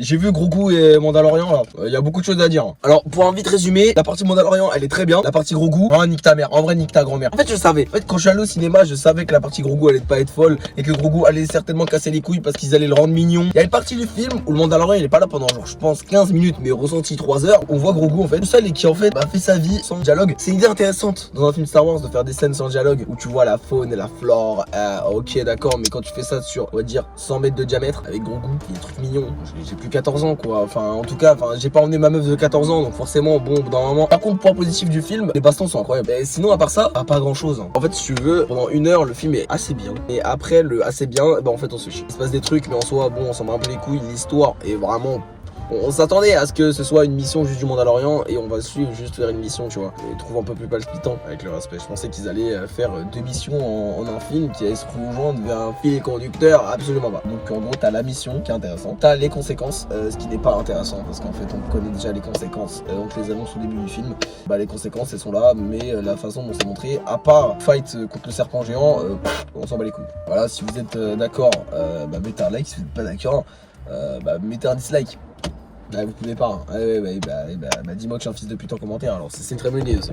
J'ai vu Grogu et Mandalorian là, il y a beaucoup de choses à dire. Alors pour un vite résumé, la partie Mandalorian elle est très bien, la partie Grogu, nique ta mère, en vrai nique ta grand-mère. En fait je savais, quand je suis allé au cinéma je savais que la partie Grogu allait pas être folle et que Grogu allait certainement casser les couilles parce qu'ils allaient le rendre mignon. Il y a une partie du film où le Mandalorian il est pas là pendant genre je pense 15 minutes mais ressenti 3 heures. On voit Grogu en fait tout seul et qui en fait fait sa vie sans dialogue. C'est une idée intéressante dans un film Star Wars de faire des scènes sans dialogue où tu vois la faune et la flore. Ok d'accord, mais quand tu fais ça sur on va dire 100 mètres de diamètre avec Grogu, il y a des trucs mignons. J'ai plus 14 ans quoi. Enfin, en tout cas, j'ai pas emmené ma meuf de 14 ans, donc forcément, bon, dans un moment. Par contre, point positif du film, les bastons sont incroyables. Et sinon, à part ça, pas grand chose. En fait, si tu veux, pendant 1 heure, le film est assez bien. Et après, le assez bien, en fait, on se chie. Il se passe des trucs, mais en soi, bon, on s'en bat un peu les couilles. L'histoire est vraiment. On s'attendait à ce que ce soit une mission juste du Mandalorian et on va suivre juste vers une mission, tu vois. Je les trouve un peu plus palpitant avec le respect. Je pensais qu'ils allaient faire 2 missions en un film qui allaient se rejoindre vers un fil conducteur, absolument pas. Donc en gros, t'as la mission qui est intéressante, t'as les conséquences, ce qui n'est pas intéressant parce qu'en fait on connaît déjà les conséquences. Donc les annonces au début du film, les conséquences elles sont là, mais la façon dont c'est montré, à part fight contre le serpent géant, on s'en bat les couilles. Voilà, si vous êtes d'accord, mettez un like, si vous n'êtes pas d'accord, mettez un dislike. Vous pouvez pas, hein. Dis-moi que je suis un fils de pute en commentaire, alors c'est une très bonne idée aussi.